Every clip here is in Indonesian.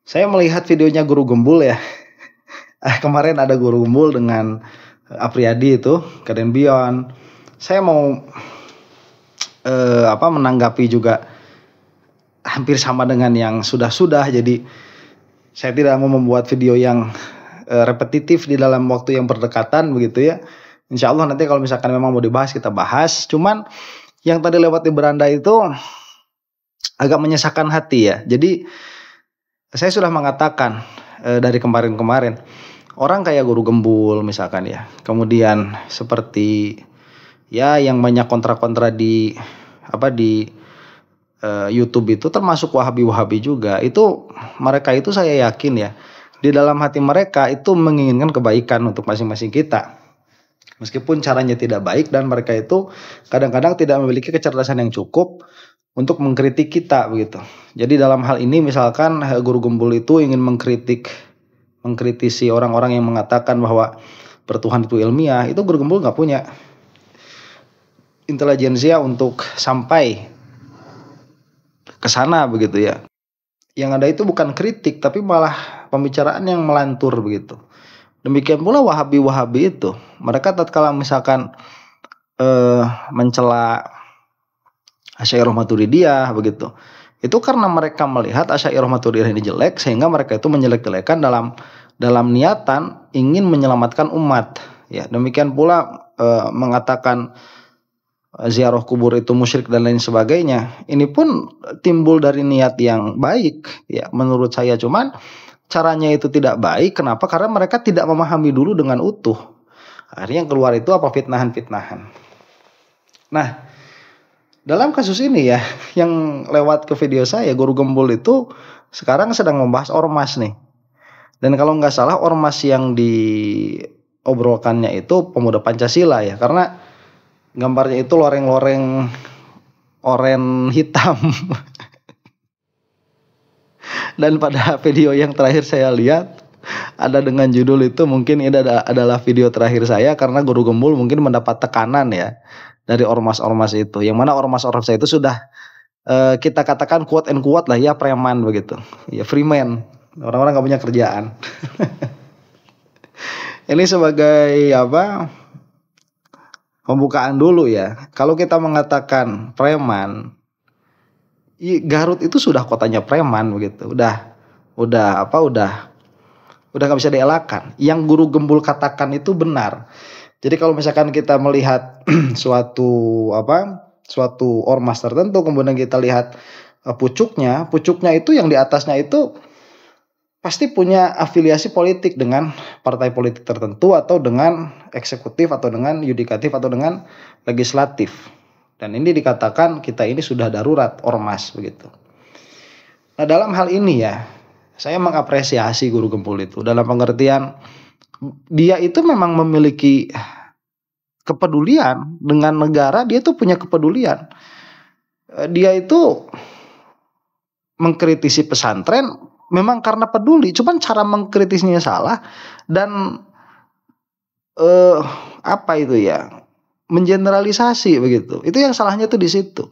Saya melihat videonya Guru Gembul ya. Kemarin ada Guru Gembul dengan Apriyadi itu, Kaden Beyond. Saya mau menanggapi juga hampir sama dengan yang sudah-sudah. Jadi saya tidak mau membuat video yang repetitif di dalam waktu yang berdekatan begitu ya. Insya Allah nanti kalau misalkan memang mau dibahas kita bahas. Cuman yang tadi lewat di beranda itu agak menyesakan hati ya. Jadi saya sudah mengatakan dari kemarin-kemarin, orang kayak Guru Gembul misalkan ya, kemudian seperti ya yang banyak kontra-kontra di YouTube itu, termasuk Wahabi-Wahabi juga, itu mereka itu saya yakin ya, di dalam hati mereka itu menginginkan kebaikan untuk masing-masing kita. Meskipun caranya tidak baik dan mereka itu kadang-kadang tidak memiliki kecerdasan yang cukup untuk mengkritik kita begitu. Jadi dalam hal ini misalkan Guru Gembul itu ingin mengkritisi orang-orang yang mengatakan bahwa bertuhan itu ilmiah, itu Guru Gembul nggak punya intelijensia untuk sampai ke sana begitu ya. Yang ada itu bukan kritik tapi malah pembicaraan yang melantur begitu. Demikian pula Wahabi-Wahabi itu, mereka tatkala misalkan mencela Asy'ariyah Maturidiyah begitu, itu karena mereka melihat Asy'ariyah Maturidiyah ini jelek, sehingga mereka itu menjelek-jelekan dalam niatan ingin menyelamatkan umat. Ya, demikian pula mengatakan ziarah kubur itu musyrik dan lain sebagainya. Ini pun timbul dari niat yang baik ya menurut saya, cuman caranya itu tidak baik. Kenapa? Karena mereka tidak memahami dulu dengan utuh. Akhirnya yang keluar itu apa? Fitnahan-fitnahan. Nah, dalam kasus ini ya, yang lewat ke video saya, Guru Gembul itu sekarang sedang membahas ormas nih. Dan kalau nggak salah ormas yang diobrolkannya itu pemuda Pancasila ya, karena gambarnya itu loreng-loreng oren hitam. Dan pada video yang terakhir saya lihat ada dengan judul itu, mungkin ini adalah video terakhir saya karena Guru Gembul mungkin mendapat tekanan ya dari ormas-ormas itu. Yang mana ormas-ormas itu sudah kita katakan quote and quote lah ya, preman begitu. Ya freeman. Orang-orang nggak punya kerjaan. Ini sebagai pembukaan dulu ya. Kalau kita mengatakan preman, Garut itu sudah kotanya preman begitu. Udah nggak bisa dielakkan. Yang Guru Gembul katakan itu benar. Jadi kalau misalkan kita melihat suatu ormas tertentu, kemudian kita lihat pucuknya itu yang di atasnya itu pasti punya afiliasi politik dengan partai politik tertentu, atau dengan eksekutif, atau dengan yudikatif, atau dengan legislatif. Dan ini dikatakan kita ini sudah darurat ormas begitu. Nah, dalam hal ini ya, saya mengapresiasi Guru Gembul itu dalam pengertian dia itu memang memiliki kepedulian dengan negara, dia itu punya kepedulian. Dia itu mengkritisi pesantren memang karena peduli, cuman cara mengkritisinya salah dan mengeneralisasi begitu. Itu yang salahnya tuh di situ.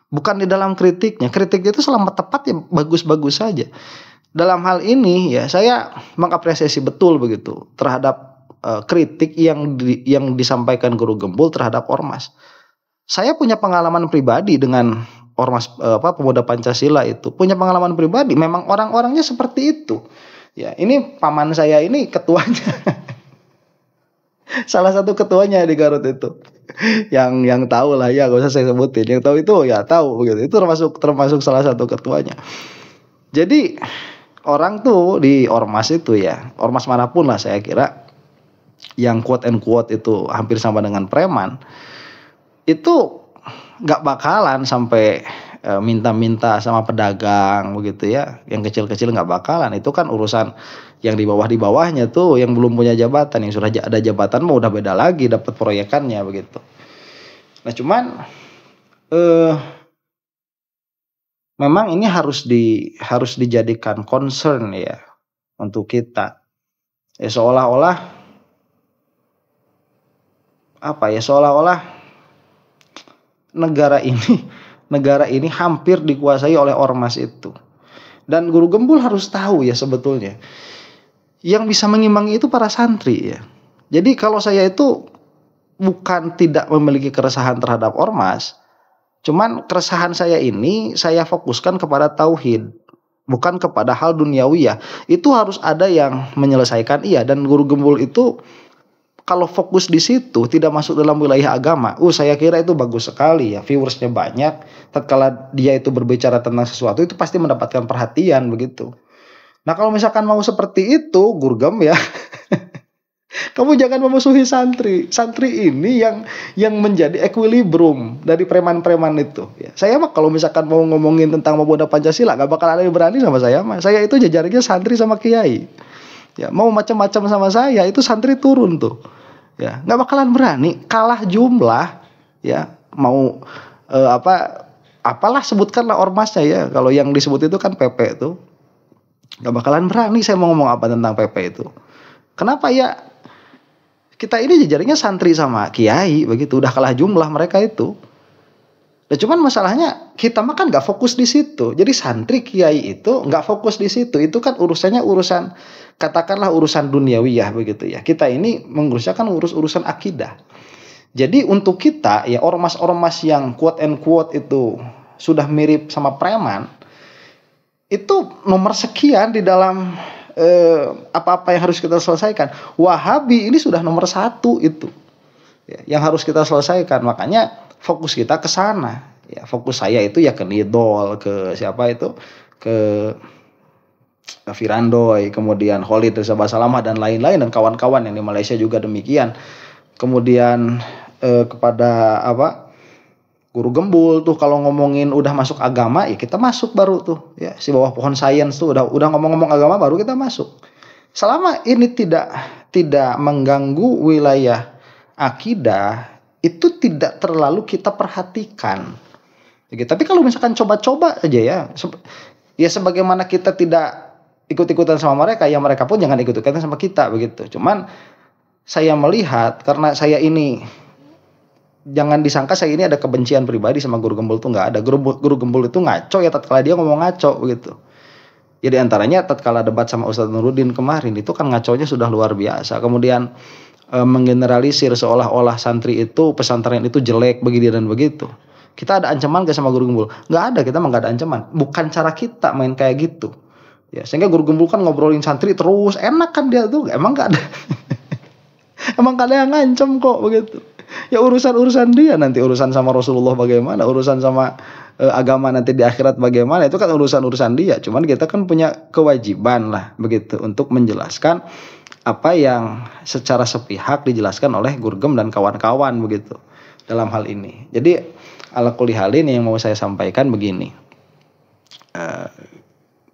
Bukan di dalam kritiknya. Kritiknya itu selama tepat ya bagus-bagus saja. Dalam hal ini ya saya mengapresiasi betul begitu terhadap kritik yang disampaikan Guru Gembul terhadap ormas. Saya punya pengalaman pribadi dengan ormas pemuda Pancasila itu. Punya pengalaman pribadi, memang orang-orangnya seperti itu. Ya, ini paman saya ini ketuanya. Salah satu ketuanya di Garut itu. Yang tahu lah ya, gak usah saya sebutin. Yang tahu itu ya tahu begitu. Itu termasuk salah satu ketuanya. Jadi orang tuh di ormas itu ya, ormas manapun lah saya kira, yang quote and quote itu hampir sama dengan preman, itu nggak bakalan sampai minta-minta sama pedagang begitu ya. Yang kecil-kecil nggak bakalan. Itu kan urusan yang di bawahnya tuh, yang belum punya jabatan. Yang sudah ada jabatan mau udah beda lagi dapat proyekannya begitu. Nah, cuman memang ini harus dijadikan concern ya untuk kita. Ya seolah-olah negara ini hampir dikuasai oleh ormas itu. Dan guru gembul harus tahu ya sebetulnya. Yang bisa mengimbangi itu para santri ya. Jadi kalau saya itu bukan tidak memiliki keresahan terhadap ormas, cuman keresahan saya ini saya fokuskan kepada tauhid, bukan kepada hal duniawi ya. Itu harus ada yang menyelesaikan iya, dan guru gembul itu kalau fokus di situ tidak masuk dalam wilayah agama, saya kira itu bagus sekali ya, viewersnya banyak. Tatkala dia itu berbicara tentang sesuatu itu pasti mendapatkan perhatian begitu. Nah kalau misalkan mau seperti itu, Gurgem ya, kamu jangan memusuhi santri. Santri ini yang menjadi equilibrium dari preman-preman itu. Ya, saya mah kalau misalkan mau ngomongin tentang Pemuda Pancasila, gak bakal ada yang berani sama saya mah. Saya itu jajarnya santri sama kiai. Ya mau macam-macam sama saya itu santri turun tuh. Ya, nggak bakalan berani, kalah jumlah, ya mau apalah sebutkanlah ormasnya ya. Kalau yang disebut itu kan PP itu, nggak bakalan berani saya mau ngomong apa tentang PP itu. Kenapa ya? Kita ini jejaringnya santri sama kiai begitu, udah kalah jumlah mereka itu. Nah, cuman masalahnya kita mah kan nggak fokus di situ. Jadi santri kiai itu nggak fokus di situ. Itu kan urusannya urusan, katakanlah urusan duniawiyah begitu ya. Kita ini mengurusakan urusan akidah. Jadi untuk kita ya, ormas-ormas yang quote and quote itu sudah mirip sama preman, itu nomor sekian di dalam apa-apa yang harus kita selesaikan. Wahabi ini sudah nomor 1 itu ya, yang harus kita selesaikan. Makanya fokus kita ke sana. Ya, fokus saya itu ya ke Nidol, ke siapa itu, ke Firandoy, kemudian Khalid Reza Basalamah dan lain-lain, dan kawan-kawan yang di Malaysia juga demikian. Kemudian kepada guru gembul tuh kalau ngomongin udah masuk agama ya kita masuk baru tuh ya, si bawah pohon sains tuh udah ngomong-ngomong agama baru kita masuk. Selama ini tidak mengganggu wilayah akidah, itu tidak terlalu kita perhatikan. Tapi kalau misalkan coba-coba aja ya sebagaimana kita tidak ikut-ikutan sama mereka, ya mereka pun jangan ikut-ikutan sama kita begitu. Cuman saya melihat, karena saya ini, jangan disangka saya ini ada kebencian pribadi sama guru gembul tuh, nggak ada. Guru gembul itu ngaco ya tatkala dia ngomong ngaco begitu. Ya diantaranya tatkala debat sama Ustadz Nuruddin kemarin itu kan ngaconya sudah luar biasa. Kemudian menggeneralisir seolah-olah santri itu, pesantren itu jelek begini dan begitu. Kita ada ancaman gak sama guru gembul? Nggak ada, kita mah nggak ada ancaman. Bukan cara kita main kayak gitu. Ya, sehingga guru gembul kan ngobrolin santri terus, enak kan dia tuh, emang nggak ada, emang nggak ada yang ngancem kok begitu. Ya urusan dia, nanti urusan sama Rasulullah bagaimana, urusan sama agama nanti di akhirat bagaimana, itu kan urusan dia. Cuman kita kan punya kewajiban lah begitu untuk menjelaskan apa yang secara sepihak dijelaskan oleh Gurgem dan kawan-kawan begitu dalam hal ini. Jadi ala kulli halin yang mau saya sampaikan begini,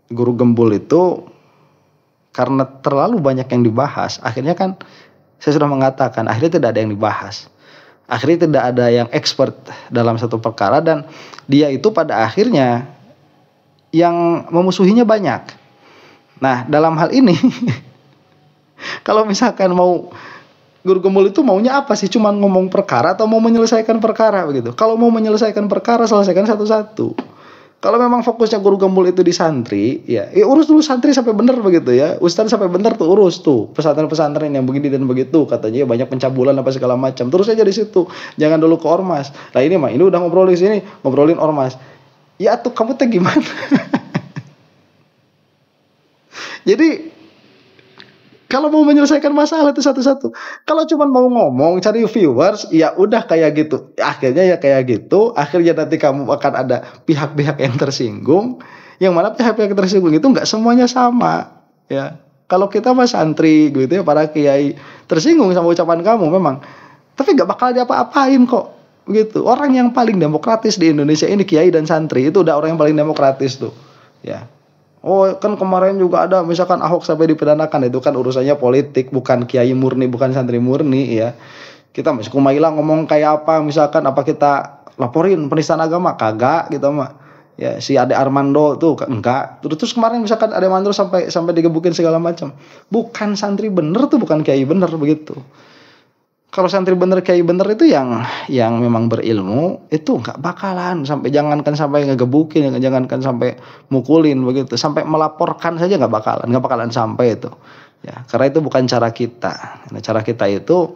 guru gembul itu karena terlalu banyak yang dibahas, akhirnya kan saya sudah mengatakan akhirnya tidak ada yang dibahas, akhirnya tidak ada yang expert dalam satu perkara, dan dia itu pada akhirnya yang memusuhinya banyak. Nah dalam hal ini kalau misalkan mau guru gembul itu maunya apa sih? Cuman ngomong perkara atau mau menyelesaikan perkara begitu? Kalau mau menyelesaikan perkara, selesaikan satu-satu. Kalau memang fokusnya guru gembul itu di santri, ya urus dulu santri sampai benar begitu ya. Ustaz sampai benar tuh urus tuh pesantren-pesantren yang begini dan begitu, katanya banyak pencabulan apa segala macam. Terus aja di situ. Jangan dulu ke ormas. Nah ini udah ngobrol di sini, ngobrolin ormas. Ya tuh kamu teh gimana? Jadi kalau mau menyelesaikan masalah itu satu-satu. Kalau cuma mau ngomong cari viewers, ya udah kayak gitu. Akhirnya ya kayak gitu. Akhirnya nanti kamu akan ada pihak-pihak yang tersinggung. Yang mana pihak-pihak yang tersinggung itu nggak semuanya sama. Ya, kalau kita mah santri gitu ya, para kiai tersinggung sama ucapan kamu memang. Tapi nggak bakal diapa-apain kok. Gitu. Orang yang paling demokratis di Indonesia ini kiai dan santri, itu udah orang yang paling demokratis tuh. Ya. Oh kan kemarin juga ada misalkan Ahok sampai dipidanakan, itu kan urusannya politik, bukan kiai murni, bukan santri murni ya. Kita masih Kumaila ngomong kayak apa, misalkan apa kita laporin penistaan agama, kagak gitu mah. Ya si Ade Armando tuh enggak. Terus kemarin misalkan Ade Armando sampai digebukin segala macam. Bukan santri bener tuh, bukan kiai bener begitu. Kalau santri bener kiai bener itu yang memang berilmu itu nggak bakalan sampai, jangankan sampai ngegebukin, jangankan sampai mukulin begitu, sampai melaporkan saja nggak bakalan sampai itu. Ya, karena itu bukan cara kita. Nah, cara kita itu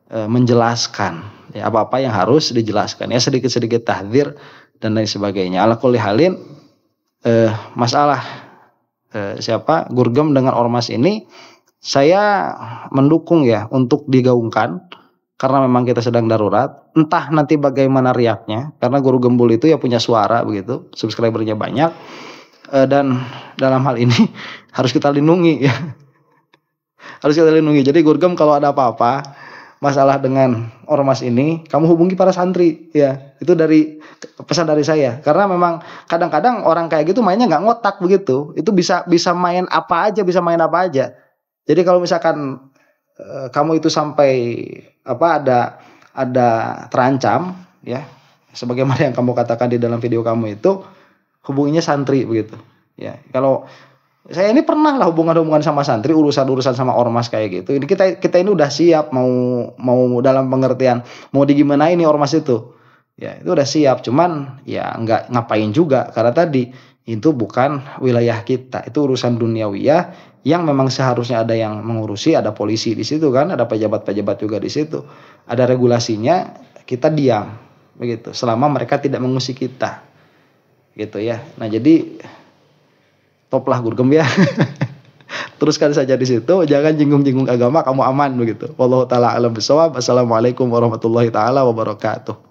menjelaskan ya apa-apa yang harus dijelaskan, ya sedikit-sedikit tahdzir dan lain sebagainya. Ala kulli halin masalah Gurgem dengan ormas ini saya mendukung ya untuk digaungkan, karena memang kita sedang darurat. Entah nanti bagaimana riaknya, karena Guru Gembul itu ya punya suara begitu, subscribernya banyak, dan dalam hal ini harus kita lindungi ya. Harus kita lindungi. Jadi Gurgem kalau ada apa-apa masalah dengan ormas ini, kamu hubungi para santri ya. Itu dari pesan dari saya, karena memang kadang-kadang orang kayak gitu mainnya nggak ngotak begitu. Itu bisa main apa aja, Jadi kalau misalkan kamu itu sampai ada terancam ya, sebagaimana yang kamu katakan di dalam video kamu itu, hubunginya santri begitu ya. Kalau saya ini pernah lah hubungan sama santri, urusan sama ormas kayak gitu. Ini kita ini udah siap mau dalam pengertian mau digimana ini ormas itu. Ya, itu udah siap, cuman ya nggak ngapain juga, karena tadi itu bukan wilayah kita, itu urusan duniawiyah yang memang seharusnya ada yang mengurusi, ada polisi di situ kan, ada pejabat-pejabat juga di situ, ada regulasinya, kita diam begitu selama mereka tidak mengusik kita gitu ya. Nah jadi top lah Gurgem ya. Teruskan saja di situ, jangan jinggung-jinggung agama, kamu aman begitu. Wallahu taala alam bisawab. Assalamualaikum warahmatullahi taala wabarakatuh.